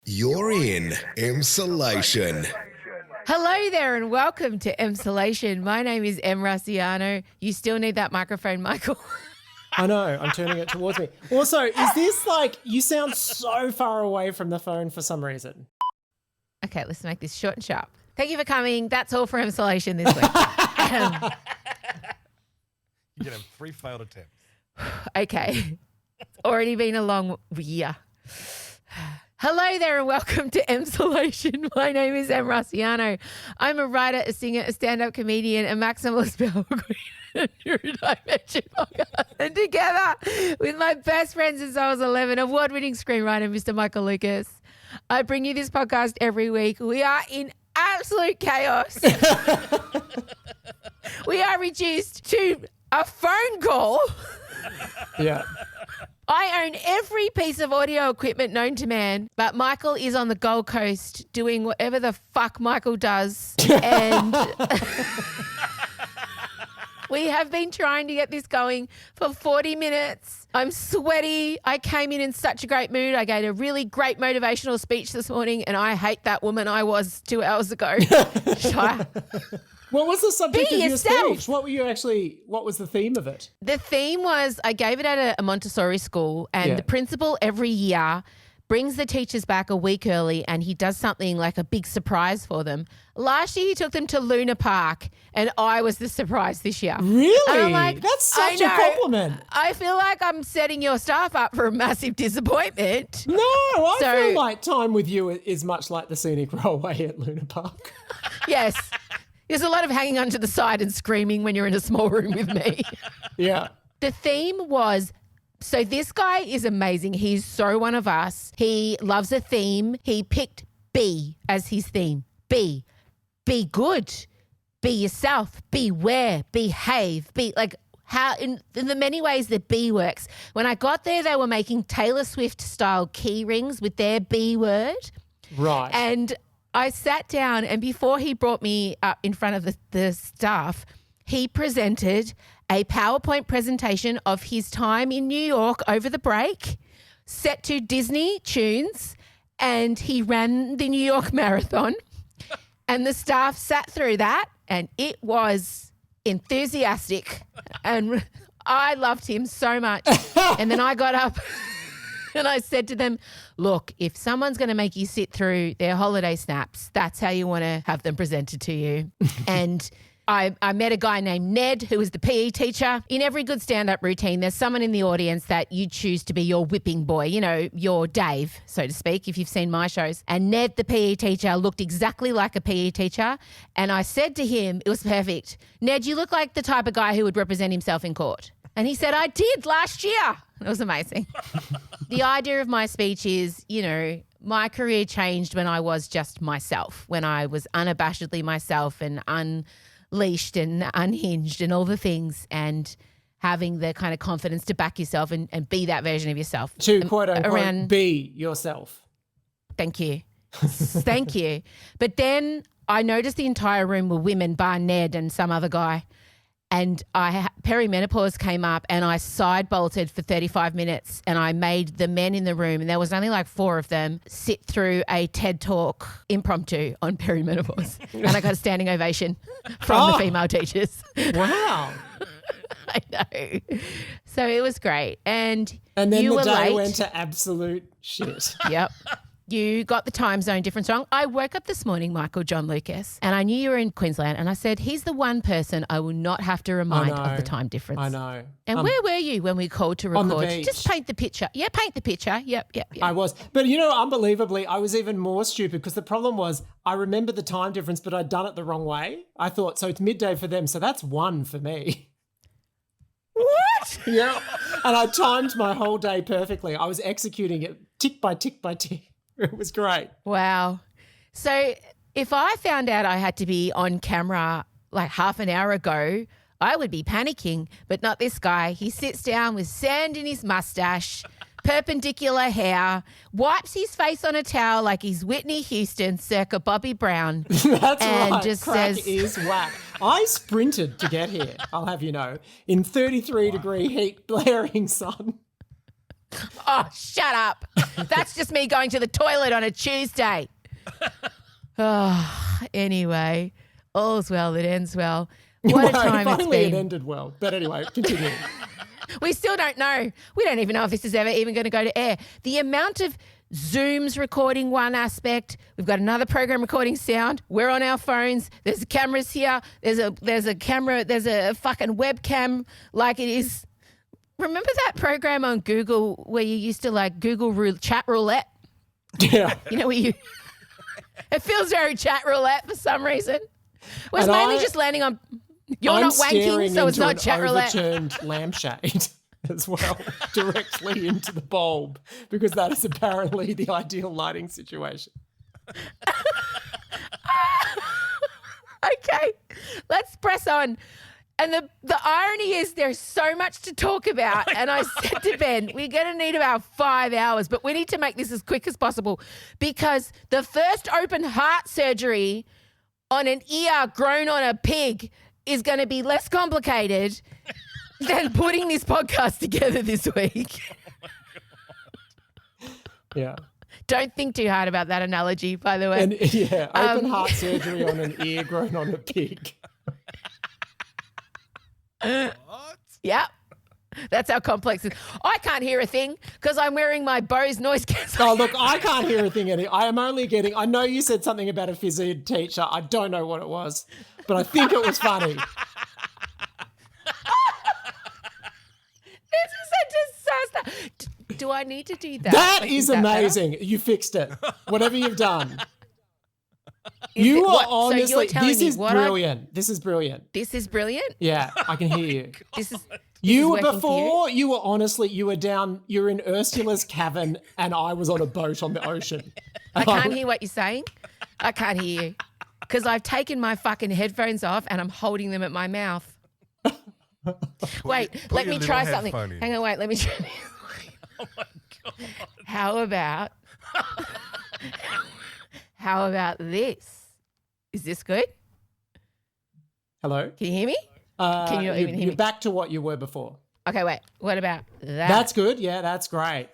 You're in Emsolation. Hello there and welcome to Emsolation. My name is Em Razzie. You still need that microphone, Michael. I know, I'm turning it towards me. Also, is this like, you sound so far away from the phone for some reason. Okay, let's make this short and sharp. Thank you for coming. That's all for Emsolation this week. You get 3 failed attempts. Okay, it's already been a long year. Hello there and welcome to Emsolation. My name is Em Razzie. I'm a writer, a singer, a stand-up comedian, a maximalist power queen, a neurodimension podcast. And together with my best friend since I was 11, award-winning screenwriter, Mr. Michael Lucas, I bring you this podcast every week. We are in absolute chaos. We are reduced to a phone call. Yeah. I own every piece of audio equipment known to man, but Michael is on the Gold Coast doing whatever the fuck Michael does. And we have been trying to get this going for 40 minutes. I'm sweaty. I came in such a great mood. I gave a really great motivational speech this morning, and I hate that woman I was 2 hours ago. What was the subject Be of your yourself. speech? What was the theme of it? The theme was, I gave it at a Montessori school, and the principal every year brings the teachers back a week early and he does something like a big surprise for them. Last year he took them to Luna Park and I was the surprise this year. Really? And I'm like, that's such I a know. compliment. I feel like I'm setting your staff up for a massive disappointment. No, I feel like time with you is much like the scenic railway at Luna Park. Yes. There's a lot of hanging onto the side and screaming when you're in a small room with me. Yeah. The theme was, so this guy is amazing. He's so one of us. He loves a theme. He picked be as his theme. Be good, be yourself, beware, behave, be like how in the many ways that be works. When I got there, they were making Taylor Swift style key rings with their B word. Right. And I sat down and before he brought me up in front of the staff, he presented a PowerPoint presentation of his time in New York over the break, set to Disney tunes, and he ran the New York Marathon. And the staff sat through that and it was enthusiastic. And I loved him so much. And then I got up and I said to them, look, if someone's going to make you sit through their holiday snaps, that's how you want to have them presented to you. And I met a guy named Ned, who was the PE teacher. In every good stand-up routine, there's someone in the audience that you choose to be your whipping boy, you know, your Dave, so to speak, if you've seen my shows. And Ned, the PE teacher, looked exactly like a PE teacher. And I said to him, it was perfect, Ned, you look like the type of guy who would represent himself in court. And he said, I did last year. It was amazing. The idea of my speech is, you know, my career changed when I was just myself, when I was unabashedly myself and unleashed and unhinged and all the things, and having the kind of confidence to back yourself and be that version of yourself. To quote unquote, be yourself. Thank you. Thank you. But then I noticed the entire room were women, bar Ned and some other guy. And perimenopause came up and I side bolted for 35 minutes and I made the men in the room, and there was only like 4 of them, sit through a TED Talk impromptu on perimenopause. And I got a standing ovation from the female teachers. Wow. I know. So it was great. And then you the were day late. went to absolute shit. Yep. You got the time zone difference wrong. I woke up this morning, Michael John Lucas, and I knew you were in Queensland, and I said, he's the one person I will not have to remind of the time difference. I know. And where were you when we called to record? On the beach. Just paint the picture. Yeah, paint the picture. Yep. I was. But, you know, unbelievably, I was even more stupid because the problem was I remember the time difference, but I'd done it the wrong way. I thought, so it's midday for them, so that's 1 for me. What? Yeah. And I timed my whole day perfectly. I was executing it tick by tick by tick. It was great. Wow. So if I found out I had to be on camera like half an hour ago, I would be panicking, but not this guy. He sits down with sand in his mustache, perpendicular hair, wipes his face on a towel like he's Whitney Houston circa Bobby Brown. That's and right. Just Crack says, is whack. I sprinted to get here, I'll have you know, in 33-degree heat, blaring sun. Oh, shut up. That's just me going to the toilet on a Tuesday. Oh, anyway, all's well that ends well. What a time it's Finally, it been. ended well. But anyway, continue. We still don't know. We don't even know if this is ever even going to go to air. The amount of Zoom's recording one aspect. We've got another program recording sound. We're on our phones. There's cameras here. There's a camera. There's a fucking webcam like it is. Remember that program on Google where you used to like Google chat roulette? Yeah. You know, it feels very chat roulette for some reason. It was And mainly I- just landing on, you're I'm not wanking, staring so it's into not an chat roulette. overturned lampshade as well, directly into the bulb, because that is apparently the ideal lighting situation. Okay, let's press on. And the irony is there's so much to talk about. And I said to Ben, we're going to need about 5 hours, but we need to make this as quick as possible because the first open heart surgery on an ear grown on a pig is going to be less complicated than putting this podcast together this week. Yeah. Don't think too hard about that analogy, by the way. And yeah, open heart surgery on an ear grown on a pig. What? Yep. That's how complex it is. I can't hear a thing because I'm wearing my Bose noise cancelling. Oh, look, I can't hear a thing. I am only getting, I know you said something about a phys ed teacher. I don't know what it was, but I think it was funny. This is a disaster. Do I need to do that? That Like, is that better? amazing. You fixed it. Whatever you've done. You it- are what? So you're honestly, telling this me is what I- brilliant. This is brilliant. This is brilliant. Yeah, I can hear you. This is You were working for before, you were honestly, you were down, you're in Ursula's cavern and I was on a boat on the ocean. I can't hear what you're saying. I can't hear you because I've taken my fucking headphones off and I'm holding them at my mouth. Wait, let your me try little something. headphone in. Hang on, wait, let me try. Oh my God. How about this? Is this good? Hello? Can you hear me? Can you not even hear You're me? back to what you were before. Okay, wait. What about that? That's good. Yeah, that's great.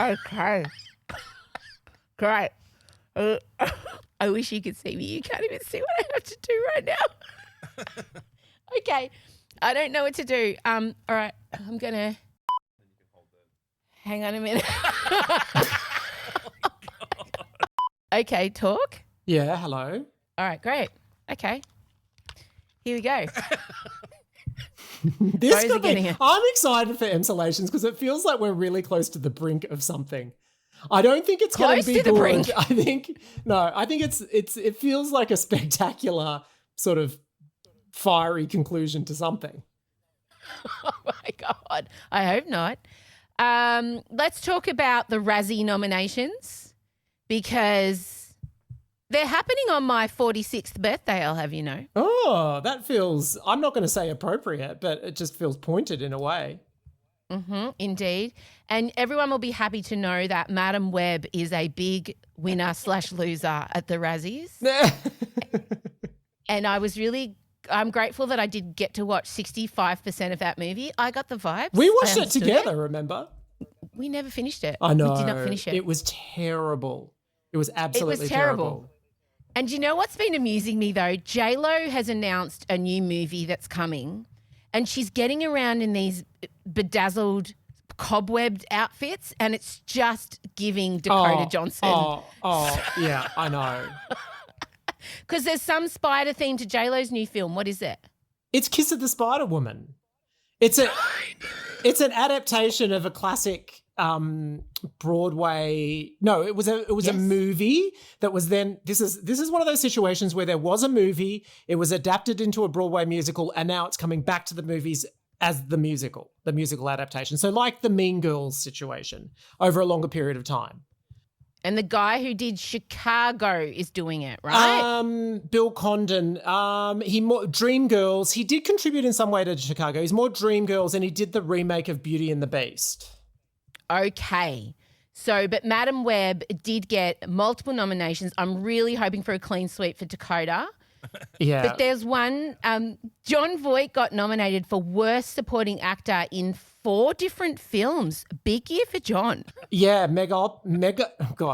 Okay. Great. I wish you could see me. You can't even see what I have to do right now. Okay. I don't know what to do. All right. I'm going to hang on a minute. Okay, talk. Yeah, hello. All right, great. Okay. Here we go. This Rose could be, again here. I'm excited for Emsolations because it feels like we're really close to the brink of something. I don't think it's going Close to be to the good. brink? I think it feels like a spectacular sort of fiery conclusion to something. Oh my God. I hope not. Let's talk about the Razzie nominations because they're happening on my 46th birthday, I'll have you know. Oh, that feels, I'm not going to say appropriate, but it just feels pointed in a way. Indeed. And everyone will be happy to know that Madam Web is a big winner / loser at the Razzies. And I'm grateful that I did get to watch 65% of that movie. I got the vibes. We I watched it understood together, remember? We never finished it. I know. We did not finish it. It was terrible. It was absolutely terrible. And you know what's been amusing me though? J-Lo has announced a new movie that's coming and she's getting around in these bedazzled cobwebbed outfits and it's just giving Dakota Johnson. Yeah, I know. Because there's some spider theme to J-Lo's new film. What is it? It's Kiss of the Spider Woman. It's an adaptation of a classic Broadway. No, it was a movie that was then. This is one of those situations where there was a movie, it was adapted into a Broadway musical, and now it's coming back to the movies as the musical adaptation. So like the Mean Girls situation over a longer period of time. And the guy who did Chicago is doing it, right? Bill Condon. Dreamgirls. He did contribute in some way to Chicago. He's more Dreamgirls, and he did the remake of Beauty and the Beast. Okay. So, but Madam Web did get multiple nominations. I'm really hoping for a clean sweep for Dakota Yeah. But there's one, John Voight got nominated for Worst Supporting Actor in 4 different films. Big year for John. Yeah, God,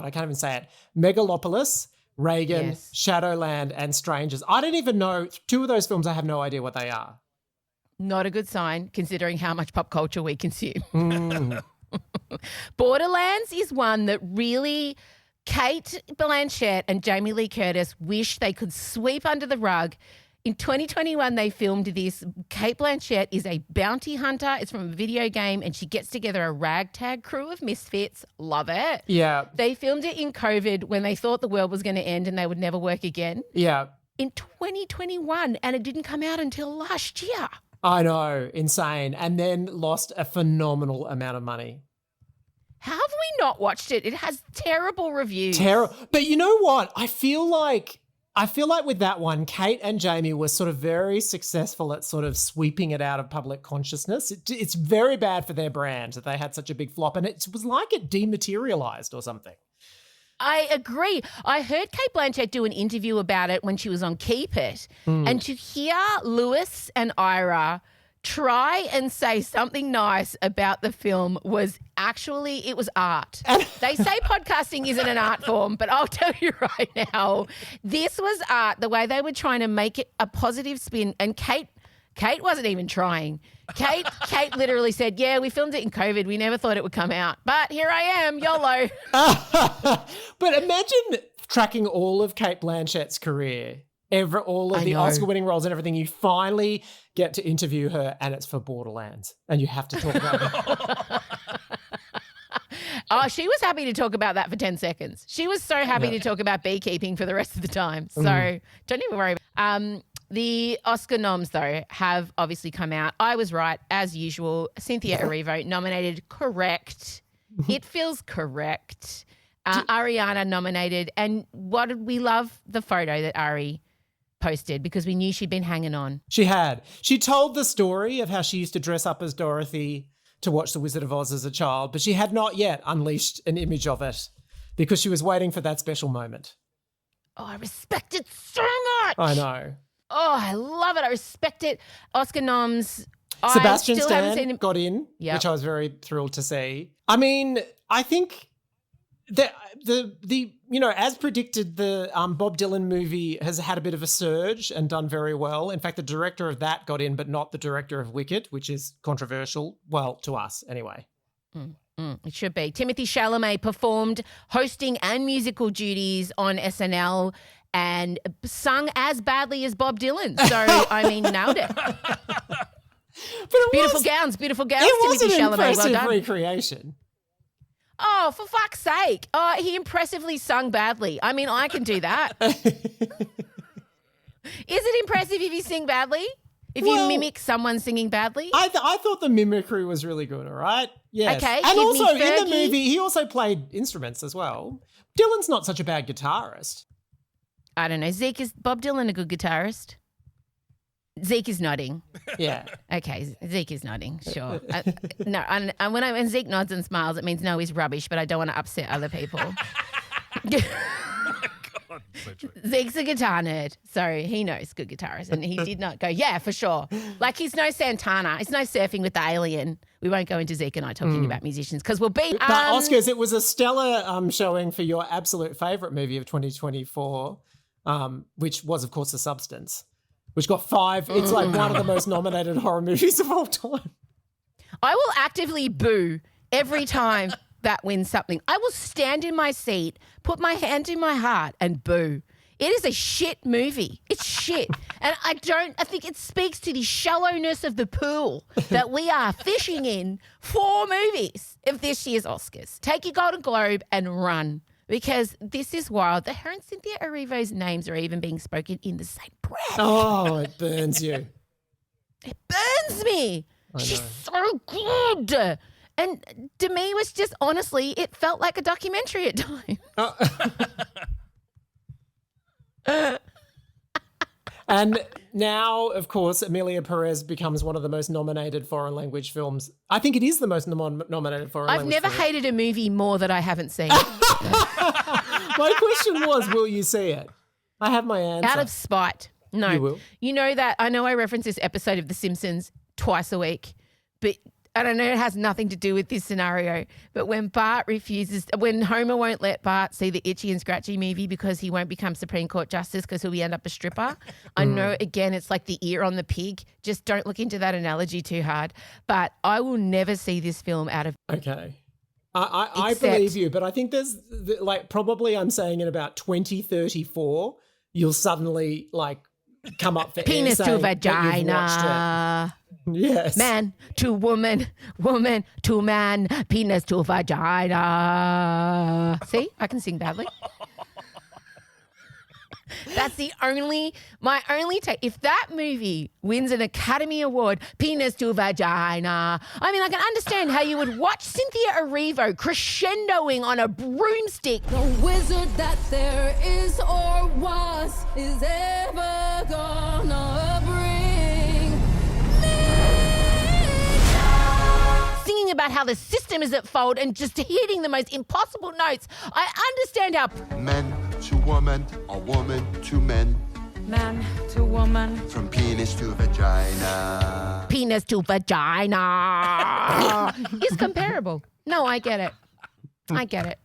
I can't even say it. Megalopolis, Reagan, Yes. Shadowland, and Strangers. I don't even know. 2 of those films, I have no idea what they are. Not a good sign considering how much pop culture we consume. Mm. Borderlands is one that really Kate Blanchett and Jamie Lee Curtis wish they could sweep under the rug. In 2021, they filmed this. Kate Blanchett is a bounty hunter. It's from a video game, and she gets together a ragtag crew of misfits. Love it. Yeah. They filmed it in COVID when they thought the world was going to end and they would never work again. Yeah. In 2021, and it didn't come out until last year. I know. Insane. And then lost a phenomenal amount of money. How have we not watched it? It has terrible reviews. But you know what? I feel like with that one, Kate and Jamie were sort of very successful at sort of sweeping it out of public consciousness. It's very bad for their brand that they had such a big flop, and it was like it dematerialized or something. I agree. I heard Kate Blanchett do an interview about it when she was on Keep It, and to hear Lewis and Ira try and say something nice about the film was actually, it was art. They say podcasting isn't an art form, but I'll tell you right now, this was art, the way they were trying to make it a positive spin. And Kate wasn't even trying. Kate literally said, yeah, we filmed it in COVID. We never thought it would come out. But here I am, YOLO. But imagine tracking all of Kate Blanchett's career, all of the Oscar-winning roles and everything. You finally get to interview her, and it's for Borderlands, and you have to talk about it. Oh, she was happy to talk about that for 10 seconds. She was so happy to talk about beekeeping for the rest of the time. So don't even worry. The Oscar noms, though, have obviously come out. I was right, as usual. Cynthia Erivo nominated, correct. It feels correct. Ariana nominated. And what did we love? The photo that Ari posted, because we knew she'd been hanging on. She had. She told the story of how she used to dress up as Dorothy to watch The Wizard of Oz as a child, but she had not yet unleashed an image of it because she was waiting for that special moment. Oh, I respect it so much. I know. Oh, I love it. I respect it. Oscar noms. Sebastian I still haven't Stan seen him. got in, Yep. which I was very thrilled to see. I mean, I think the as predicted, the Bob Dylan movie has had a bit of a surge and done very well. In fact, the director of that got in, but not the director of Wicked, which is controversial. Well, to us anyway. It should be. Timothy Chalamet performed hosting and musical duties on SNL and sung as badly as Bob Dylan. So, I mean, nailed it. Beautiful gowns, It was Timothy an Chalamet. Well impressive done. recreation. Oh, for fuck's sake. Oh, he impressively sung badly. I mean, I can do that. Is it impressive if you sing badly? If you mimic someone singing badly? I thought the mimicry was really good, all right? Yes. Okay, And give me also in the Fergie. movie, he also played instruments as well. Dylan's not such a bad guitarist. I don't know. Bob Dylan a good guitarist? Zeke is nodding. Yeah. Okay, Zeke is nodding, sure. When Zeke nods and smiles, it means no, he's rubbish, but I don't want to upset other people. God, so true. Zeke's a guitar nerd, so he knows good guitarists, and he did not go, yeah, for sure. Like he's no Santana. It's no Surfing with the Alien. We won't go into Zeke and I talking about musicians because we'll be... But Oscars, it was a stellar showing for your absolute favourite movie of 2024, which was, of course, The Substance, which got 5. It's like one of the most nominated horror movies of all time. I will actively boo every time that wins something. I will stand in my seat, put my hand in my heart and boo. It is a shit movie. It's shit. And I think it speaks to the shallowness of the pool that we are fishing in for movies of this year's Oscars. Take your Golden Globe and run, because this is wild. Her and Cynthia Erivo's names are even being spoken in the same breath. Oh, it burns you. It burns me. She's so good. And to me, it was just, honestly, it felt like a documentary at times. And now, of course, Emilia Perez becomes one of the most nominated foreign language films. I think it is the most nominated foreign I've language never film. hated a movie more that I haven't seen. My question was, will you see it? I have my answer. Out of spite. No. You will. You know that I know I reference this episode of The Simpsons twice a week, but I don't know, it has nothing to do with this scenario. But when when Homer won't let Bart see the Itchy and Scratchy movie because he won't become Supreme Court Justice because he'll end up a stripper. I know, again, it's like the ear on the pig. Just don't look into that analogy too hard. But I will never see this film out of. Okay. I believe you, but I think there's like probably I'm saying in about 2034, you'll suddenly like come up for Penis air to saying that you've watched vagina. it. Yes. Man to woman, woman to man, penis to vagina. See, I can sing badly. That's my only take. If that movie wins an Academy Award, penis to vagina, I mean, I can understand how you would watch Cynthia Erivo crescendoing on a broomstick. The wizard that there is or was is ever gonna bring me down. Singing about how the system is at fault and just hitting the most impossible notes. I understand how Men to woman, or woman to men. Man to woman. From penis to vagina. penis to vagina is comparable. No, I get it. I get it.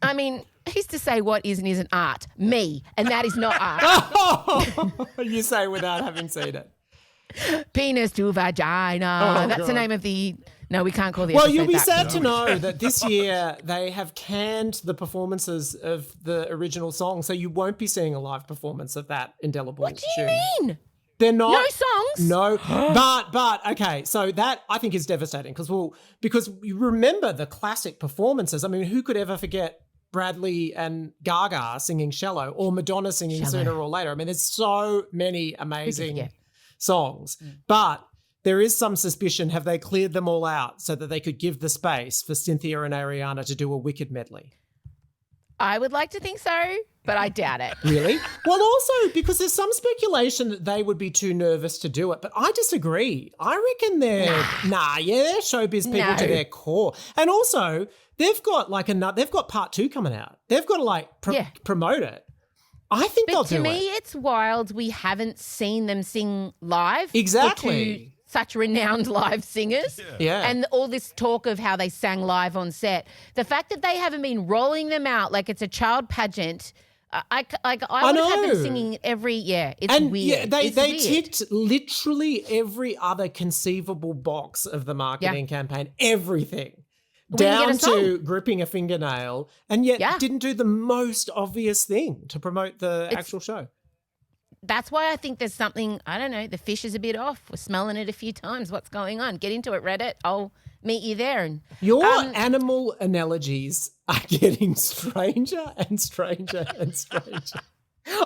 I mean, who's to say what is and isn't art? Me. And that is not art. You say without having seen it. Penis to vagina. Oh, That's God. the name of the... No, we can't call the Well, episode you'll be that. sad to know that this year they have canned the performances of the original song, so you won't be seeing a live performance of that indelible What do you tune. mean? They're not. No songs? No, but okay. So that I think is devastating because you remember the classic performances. I mean, who could ever forget Bradley and Gaga singing "Shallow" or Madonna singing Shallow. "Sooner or Later"? I mean, there's so many Who could amazing forget? songs, but there is some suspicion. Have they cleared them all out so that they could give the space for Cynthia and Ariana to do a Wicked medley? I would like to think so, but I doubt it. Really? Well, also because there's some speculation that they would be too nervous to do it, but I disagree. I reckon they're they're showbiz people No. to their core, and also they've got they've got part 2 coming out. They've got to promote it. I think they'll But to do me, it. it's wild we haven't seen them sing live. for Exactly. two such renowned live singers. Yeah. And all this talk of how they sang live on set. The fact that they haven't been rolling them out like it's a child pageant. I would have had them know. singing every it's And weird. yeah, they It's weird. ticked literally every other conceivable box of the marketing campaign, everything. We didn't Down get a song. to gripping a fingernail, and yet Yeah. didn't do the most obvious thing to promote the actual show. That's why I think there's something, I don't know, the fish is a bit off. We're smelling it a few times. What's going on? Get into it, Reddit. I'll meet you there. And Your animal analogies are getting stranger and stranger and stranger.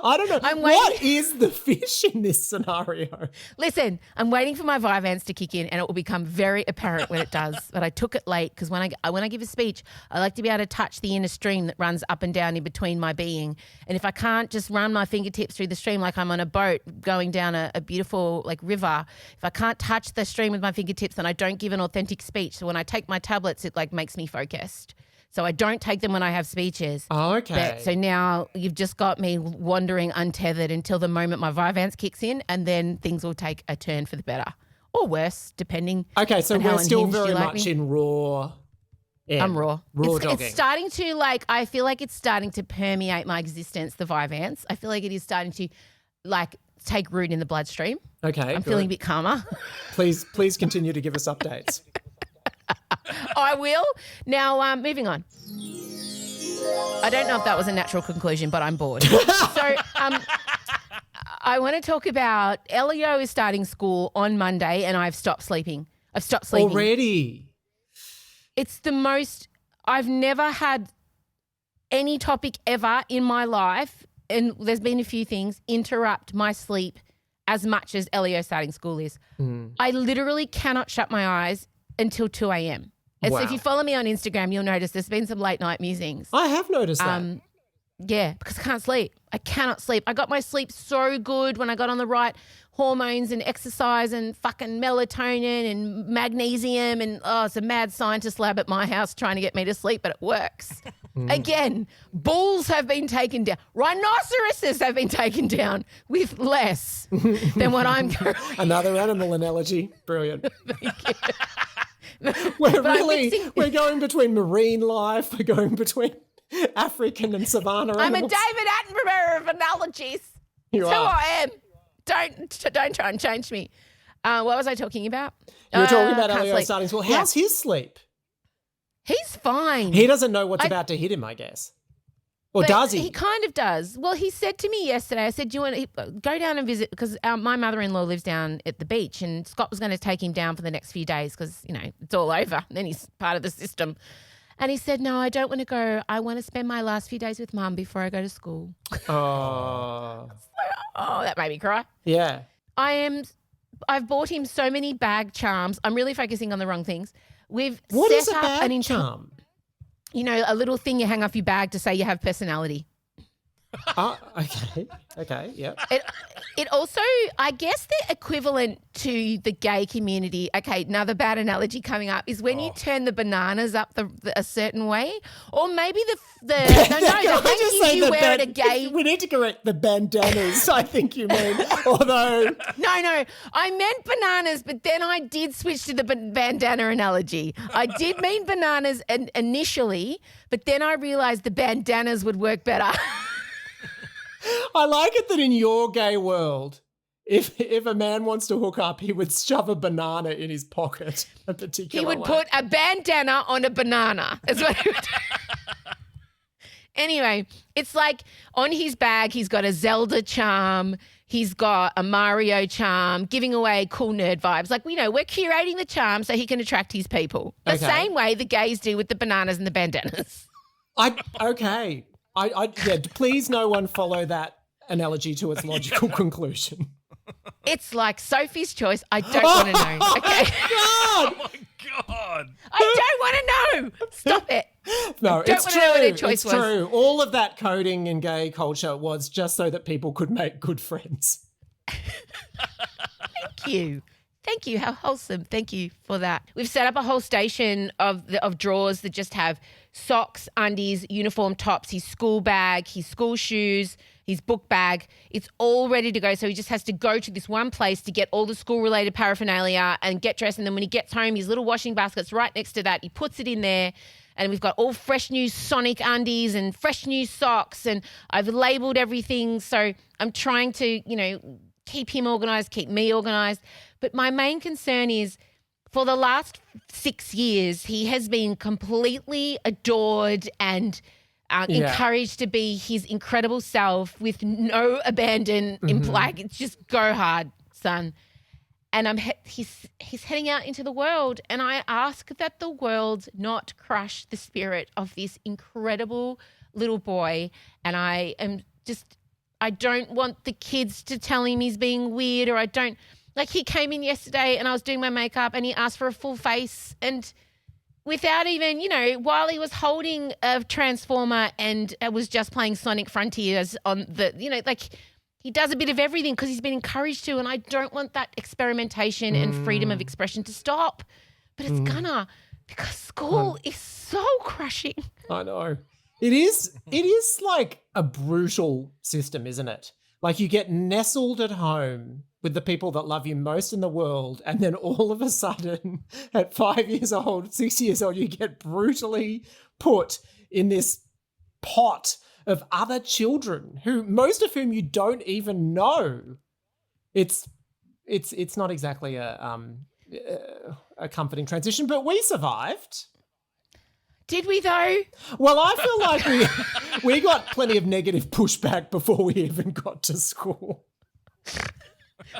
I don't know. I'm What waiting- is the fish in this scenario? Listen, I'm waiting for my Viance to kick in and it will become very apparent when it does. But I took it late because when I give a speech, I like to be able to touch the inner stream that runs up and down in between my being. And if I can't just run my fingertips through the stream like I'm on a boat going down a beautiful like river, if I can't touch the stream with my fingertips, then I don't give an authentic speech. So when I take my tablets, it like makes me focused. So I don't take them when I have speeches. Oh, okay. So now you've just got me wandering untethered until the moment my Viance kicks in, and then things will take a turn for the better or worse, depending. Okay, so on how we're still unhinged you very like much me. in raw. I'm raw. Raw it's dogging. starting to I feel like it's starting to permeate my existence, the Viance. I feel like it is starting to take root in the bloodstream. Okay, I'm good. feeling a bit calmer. Please continue to give us updates. I will. Now, moving on. I don't know if that was a natural conclusion, but I'm bored. So I want to talk about Elio is starting school on Monday and I've stopped sleeping. Already. It's the most, I've never had any topic ever in my life, and there's been a few things, interrupt my sleep as much as Elio starting school is. I literally cannot shut my eyes until 2 a.m. And so if Wow. you follow me on Instagram, you'll notice there's been some late night musings. I have noticed that. Yeah, because I can't sleep. I cannot sleep. I got my sleep so good when I got on the right hormones and exercise and fucking melatonin and magnesium and it's a mad scientist lab at my house trying to get me to sleep, but it works. Again, bulls have been taken down. Rhinoceroses have been taken down with less than what I'm currently. Another animal analogy. Brilliant. We're going between marine life. We're going between African and savannah I'm animals. a David Attenborough of analogies. You That's who are. I am. Don't try and change me. What was I talking about? You were talking about can't Elio sleep. starting school. Yeah. How's his sleep? He's fine. He doesn't know what's about to hit him, I guess. Or But does he? He kind of does. Well, he said to me yesterday, I said, do you want to go down and visit? Because my mother-in-law lives down at the beach and Scott was going to take him down for the next few days because, it's all over. Then he's part of the system. And he said, no, I don't want to go. I want to spend my last few days with Mum before I go to school. Oh. Oh, that made me cry. Yeah. I've bought him so many bag charms. I'm really focusing on the wrong things. We've What set is a up bag charm? a little thing you hang off your bag to say you have personality. Okay, yeah. It also, I guess the equivalent to the gay community, okay, another bad analogy coming up, is when you turn the bananas up a certain way, or maybe the hankies you wear at a gay... We need to correct the bandanas, I think you mean, although... No, I meant bananas, but then I did switch to the bandana analogy. I did mean bananas initially, but then I realised the bandanas would work better. I like it that in your gay world, if a man wants to hook up, he would shove a banana in his pocket a particular He would way. put a bandana on a banana. Is what he would do. Anyway, it's like on his bag, he's got a Zelda charm. He's got a Mario charm, giving away cool nerd vibes. Like, we're curating the charm so he can attract his people. The Okay. same way the gays do with the bananas and the bandanas. Okay. Please no one follow that analogy to its logical conclusion. It's like Sophie's Choice. I don't want to know. Okay. Oh my God. I don't want to know. Stop it. No, Don't it's wanna true. know what their choice it's was. true. All of that coding in gay culture was just so that people could make good friends. Thank you. How wholesome. Thank you for that. We've set up a whole station of drawers that just have socks, undies, uniform tops, his school bag, his school shoes, his book bag. It's all ready to go. So he just has to go to this one place to get all the school-related paraphernalia and get dressed. And then when he gets home, his little washing basket's right next to that. He puts it in there. And we've got all fresh new Sonic undies and fresh new socks. And I've labelled everything. So I'm trying to, keep him organised, keep me organised. But my main concern is for the last 6 years, he has been completely adored and encouraged to be his incredible self with no abandon. Like, it's just go hard, son. And he's heading out into the world, and I ask that the world not crush the spirit of this incredible little boy. And I don't want the kids to tell him he's being weird, or I don't. Like, he came in yesterday and I was doing my makeup and he asked for a full face, and without even, while he was holding a transformer and was just playing Sonic Frontiers on the, he does a bit of everything because he's been encouraged to, and I don't want that experimentation and freedom of expression to stop. But it's gonna, because school is so crushing. I know. It is like a brutal system, isn't it? Like, you get nestled at home with the people that love you most in the world, and then all of a sudden, at 5 years old, 6 years old, you get brutally put in this pot of other children, most of whom you don't even know. It's not exactly a comforting transition, but we survived. Did we though? Well, I feel like we got plenty of negative pushback before we even got to school.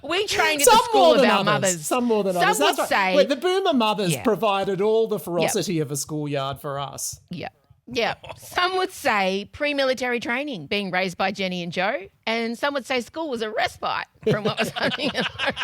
We trained at the school of our mothers. Some more than others. Some would That's say... right. Wait, the boomer mothers Yeah. provided all the ferocity of a schoolyard for us. Yeah. Some would say pre-military training, being raised by Jenny and Joe, and some would say school was a respite from what was happening at home.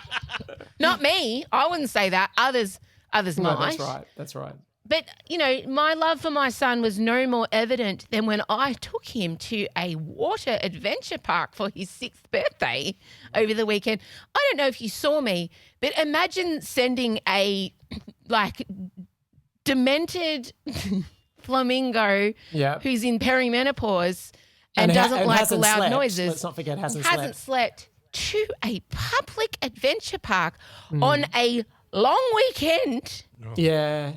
Not me. I wouldn't say that. Others No, might. that's right. But, you know, my love for my son was no more evident than when I took him to a water adventure park for his 6th birthday over the weekend. I don't know if you saw me, but imagine sending a, like, demented flamingo who's in perimenopause and doesn't like loud slept. noises. Let's not forget hasn't slept to a public adventure park on a long weekend. Yeah.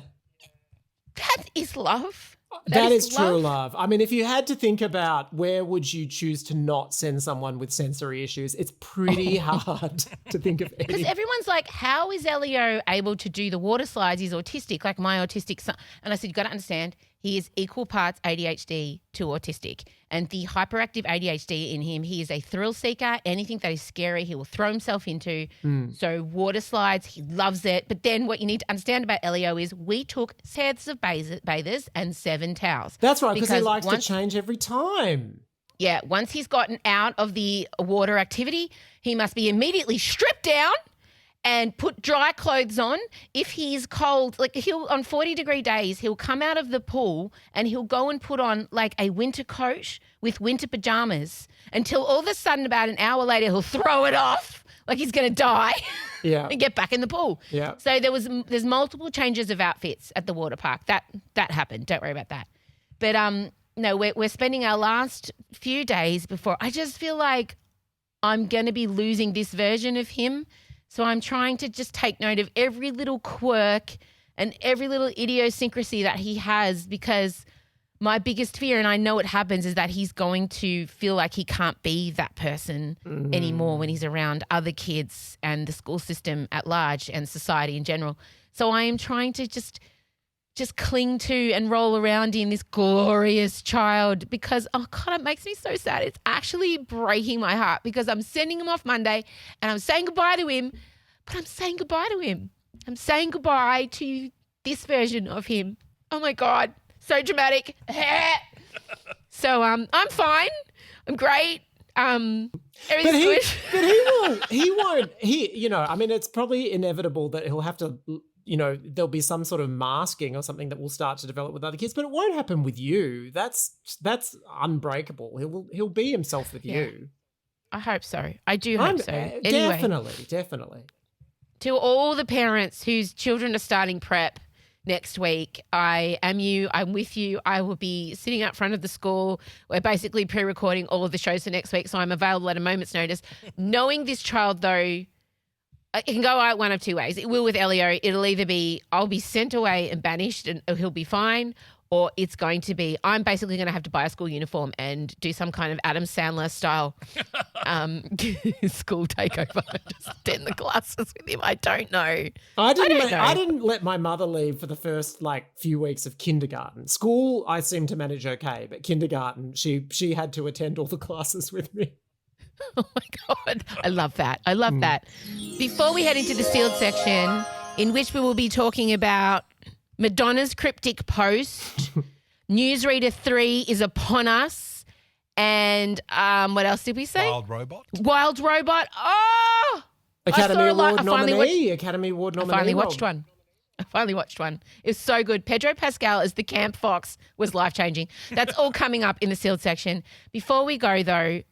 That is love. That is true love. I mean, if you had to think about where would you choose to not send someone with sensory issues, it's pretty hard to think of any. Because everyone's like, how is Elio able to do the water slides? He's autistic, like my autistic son. And I said, you've got to understand, he is equal parts ADHD to autistic. And the hyperactive ADHD in him, he is a thrill seeker. Anything that is scary, he will throw himself into. So water slides, he loves it. But then what you need to understand about Elio is we took sets of bathers and 7 towels. That's right, because he likes to change every time. Yeah, once he's gotten out of the water activity, he must be immediately stripped down and put dry clothes on. If he's cold, like on 40-degree days, he'll come out of the pool and he'll go and put on like a winter coat with winter pajamas until all of a sudden about an hour later he'll throw it off like he's going to die and get back in the pool. Yeah. So there's multiple changes of outfits at the water park. That happened. Don't worry about that. But no, we're spending our last few days before. I just feel like I'm going to be losing this version of him. So I'm trying to just take note of every little quirk and every little idiosyncrasy that he has, because my biggest fear, and I know it happens, is that he's going to feel like he can't be that person anymore when he's around other kids and the school system at large and society in general. So I am trying to just cling to and roll around in this glorious child because, oh God, it makes me so sad. It's actually breaking my heart because I'm sending him off Monday and I'm saying goodbye to him, but I'm saying goodbye to him. I'm saying goodbye to this version of him. Oh my God, so dramatic. So I'm fine. I'm great. Everything's good. But he won't, I mean, it's probably inevitable that he'll have to, there'll be some sort of masking or something that will start to develop with other kids, but it won't happen with you. That's unbreakable. He'll be himself with you. I hope so. I do hope so. Anyway, definitely. To all the parents whose children are starting prep next week, I am you. I'm with you. I will be sitting out front of the school. We're basically pre-recording all of the shows for next week, so I'm available at a moment's notice. Knowing this child, though, it can go out one of two ways. It will with Elio. It'll either be I'll be sent away and banished and he'll be fine, or it's going to be I'm basically going to have to buy a school uniform and do some kind of Adam Sandler style school takeover. Just attend the classes with him. I don't know. I didn't let my mother leave for the first few weeks of kindergarten. School I seemed to manage okay, but kindergarten she had to attend all the classes with me. Oh my God. I love that. I love that. Before we head into the sealed section, in which we will be talking about Madonna's cryptic post, Newsreader 3 is upon us, and what else did we say? Wild Robot. Oh! Academy Award nominee. I finally watched one. It was so good. Pedro Pascal as the Camp Fox was life-changing. That's all coming up in the sealed section. Before we go, though,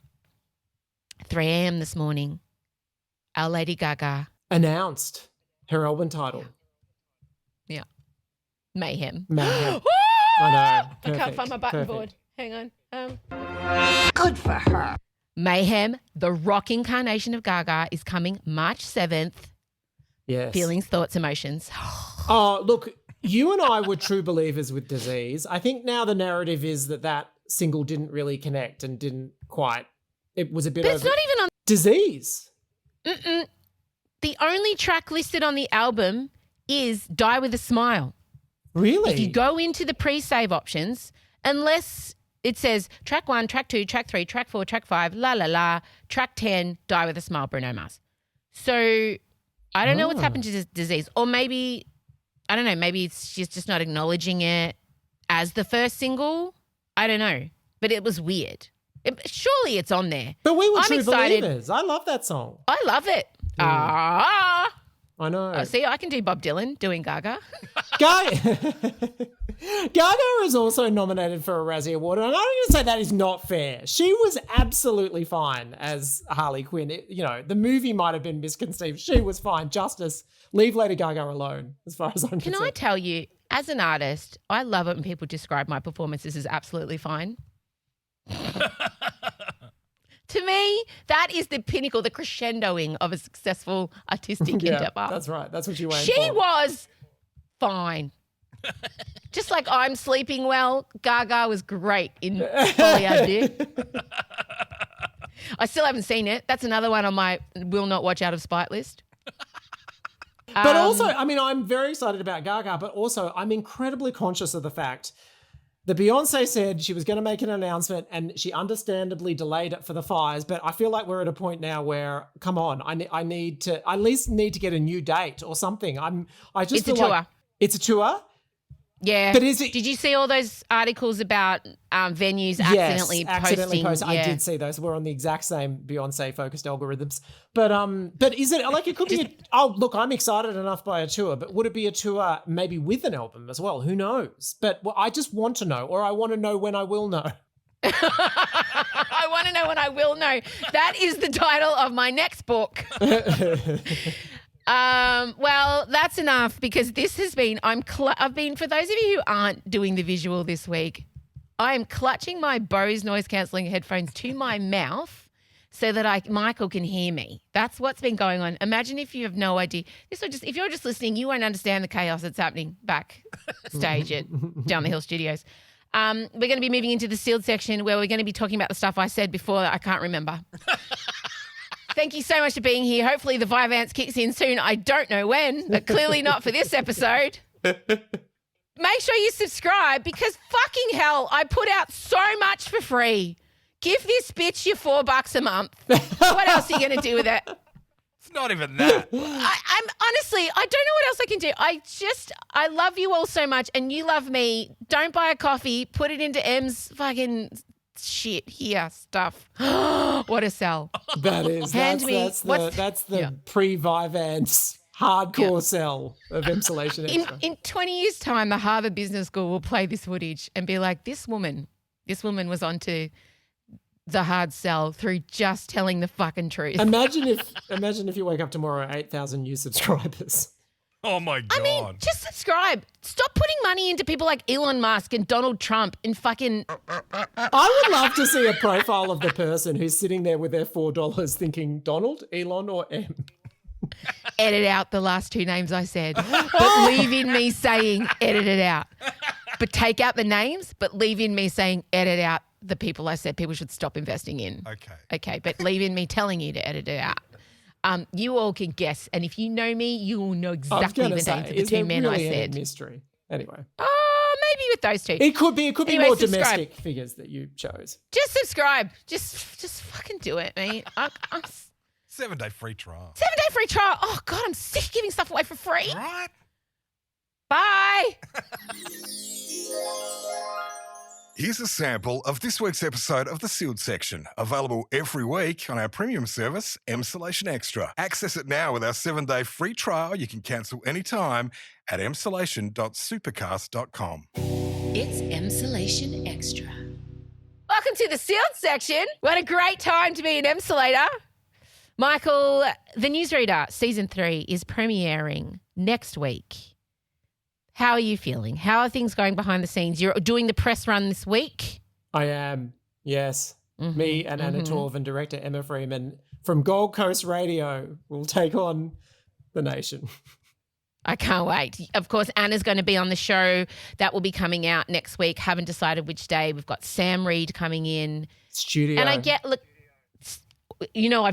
3 a.m. this morning, our Lady Gaga announced her album title. Yeah. Mayhem. I know. I can't find my button board. Hang on. Good for her. Mayhem, the rock incarnation of Gaga, is coming March 7th. Yes. Feelings, thoughts, emotions. Oh, look, you and I were true believers with Disease. I think now the narrative is that single didn't really connect and didn't quite. It was a bit. But it's not even on Disease. The only track listed on the album is Die With a Smile. Really? If you go into the pre-save options, unless it says track 1, track 2, track 3, track 4, track 5, la la la, track 10, Die With a Smile, Bruno Mars. So I don't know what's happened to this Disease. Or maybe, I don't know, maybe she's just not acknowledging it as the first single. I don't know. But it was weird. Surely it's on there. But we were true believers. I love that song. I love it. I know. See, I can do Bob Dylan doing Gaga. Gaga is also nominated for a Razzie Award, and I'm going to say that is not fair. She was absolutely fine as Harley Quinn. The movie might have been misconceived. She was fine. Justice. Leave Lady Gaga alone, as far as I'm concerned. Can I tell you, as an artist, I love it when people describe my performances as absolutely fine. To me, that is the pinnacle, the crescendoing of a successful artistic endeavor. That's right. That's what you aim for. She was fine. Just like I'm sleeping well, Gaga was great in Bollywood. I still haven't seen it. That's another one on my will not watch out of spite list. But also, I'm very excited about Gaga, but also I'm incredibly conscious of the fact that Beyonce said she was going to make an announcement and she understandably delayed it for the fires. But I feel like we're at a point now where, come on, I need to at least get a new date or something. It's a tour. It's a tour? Yeah. But is it? Did you see all those articles about venues accidentally posting? Yeah. I did see those. We're on the exact same Beyonce-focused algorithms. But is it like it could be? Look, I'm excited enough by a tour, but would it be a tour maybe with an album as well? Who knows? But I just want to know, or I want to know when I will know. I want to know when I will know. That is the title of my next book. Well, that's enough because this has been, I've been, for those of you who aren't doing the visual this week, I am clutching my Bose noise cancelling headphones to my mouth so that Michael can hear me. That's what's been going on. Imagine if you have no idea. If you're just listening, you won't understand the chaos that's happening backstage at Down the Hill Studios. We're going to be moving into the sealed section where we're going to be talking about the stuff I said before that I can't remember. Thank you so much for being here. Hopefully the Viance kicks in soon. I don't know when, but clearly not for this episode. Make sure you subscribe because fucking hell, I put out so much for free. Give this bitch your $4 a month. What else are you going to do with it? It's not even that. I'm honestly, I don't know what else I can do. I love you all so much and you love me. Don't buy a coffee. Put it into Em's fucking shit here stuff. What a sell. That is. That's the pre-Vivance hardcore sell of Emsolation Extra. In 20 years' time, the Harvard Business School will play this footage and be like, this woman was onto the hard sell through just telling the fucking truth. Imagine if you wake up tomorrow 8,000 new subscribers. Oh my God. I mean, just subscribe. Stop putting money into people like Elon Musk and Donald Trump and fucking... I would love to see a profile of the person who's sitting there with their $4 thinking Donald, Elon or M. Edit out the last two names I said, but leave in me saying edit it out. But take out the names, but leave in me saying edit out the people I said people should stop investing in. Okay, but leave in me telling you to edit it out. You all can guess, and if you know me, you will know exactly the names of the two men I said. Any mystery? Anyway. Oh, maybe with those two. It could be Anyway, more subscribe. domestic figures that you chose. Just subscribe. Just fucking do it, mate. I'm 7-day free trial. 7-day free trial. Oh God, I'm sick of giving stuff away for free. Right? Bye. Here's a sample of this week's episode of The Sealed Section, available every week on our premium service, Emsolation Extra. Access it now with our 7-day free trial. You can cancel anytime at emsolation.supercast.com. It's Emsolation Extra. Welcome to The Sealed Section. What a great time to be an Emsolator. Michael, the Newsreader Season 3 is premiering next week. How are you feeling? How are things going behind the scenes? You're doing the press run this week? I am, yes. Me and Anna Torv and director Emma Freeman from Gold Coast Radio will take on the nation. I can't wait. Of course, Anna's going to be on the show. That will be coming out next week. Haven't decided which day. We've got Sam Reed coming in. Studio. And I've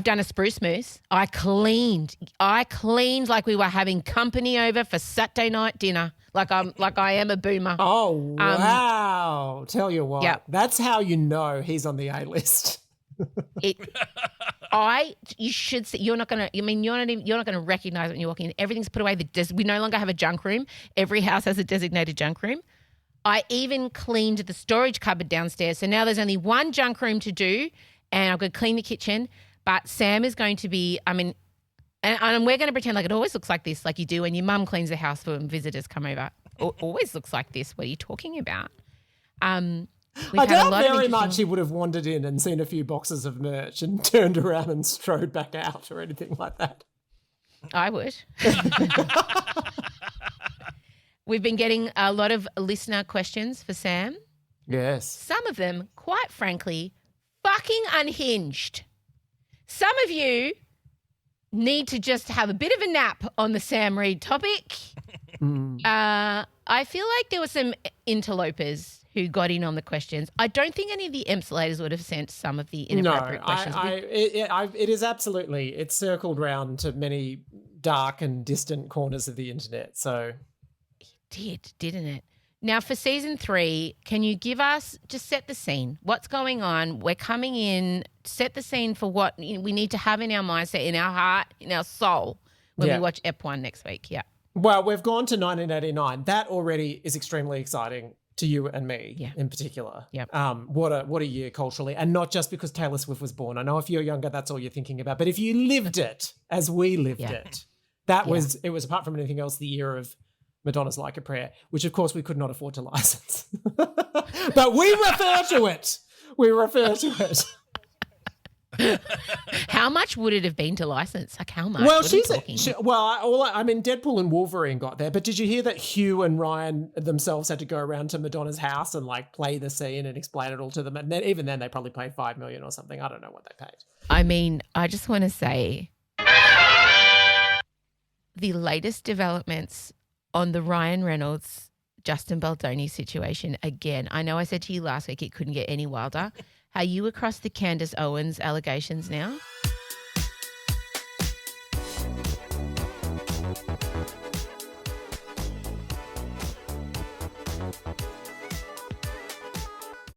done a spruce moose. I cleaned like we were having company over for Saturday night dinner. Like I am a boomer. Oh, wow. Tell you what. Yep. That's how you know he's on the A-list. You should see. You're not gonna recognize it when you walk in. Everything's put away. We no longer have a junk room. Every house has a designated junk room. I even cleaned the storage cupboard downstairs. So now there's only one junk room to do, and I'm going to clean the kitchen. But Sam is going to be. And we're going to pretend like it always looks like this, like you do when your mum cleans the house for when visitors come over. Always looks like this. What are you talking about? I doubt very much he would have wandered in and seen a few boxes of merch and turned around and strode back out or anything like that. I would. We've been getting a lot of listener questions for Sam. Yes. Some of them, quite frankly, fucking unhinged. Some of you need to just have a bit of a nap on the Sam Reid topic. I feel like there were some interlopers who got in on the questions. I don't think any of the Emsolators would have sent some of the inappropriate questions. It is absolutely. It's circled round to many dark and distant corners of the internet. So it did, didn't it? Now, for season 3, can you give us, just set the scene. What's going on? We're coming in, set the scene for what we need to have in our mindset, in our heart, in our soul when we watch Ep 1 next week. Yeah. Well, we've gone to 1989. That already is extremely exciting to you and me in particular. Yep. What a year culturally. And not just because Taylor Swift was born. I know if you're younger, that's all you're thinking about. But if you lived it as we lived it, it was, apart from anything else, the year of Madonna's Like a Prayer, which of course we could not afford to license. But we refer to it. How much would it have been to license? Like how much? Well, Deadpool and Wolverine got there, but did you hear that Hugh and Ryan themselves had to go around to Madonna's house and like play the scene and explain it all to them? And then even then they probably paid $5 million or something. I don't know what they paid. I mean, I just want to say the latest developments on the Ryan Reynolds, Justin Baldoni situation again. I know I said to you last week it couldn't get any wilder. Are you across the Candace Owens allegations now?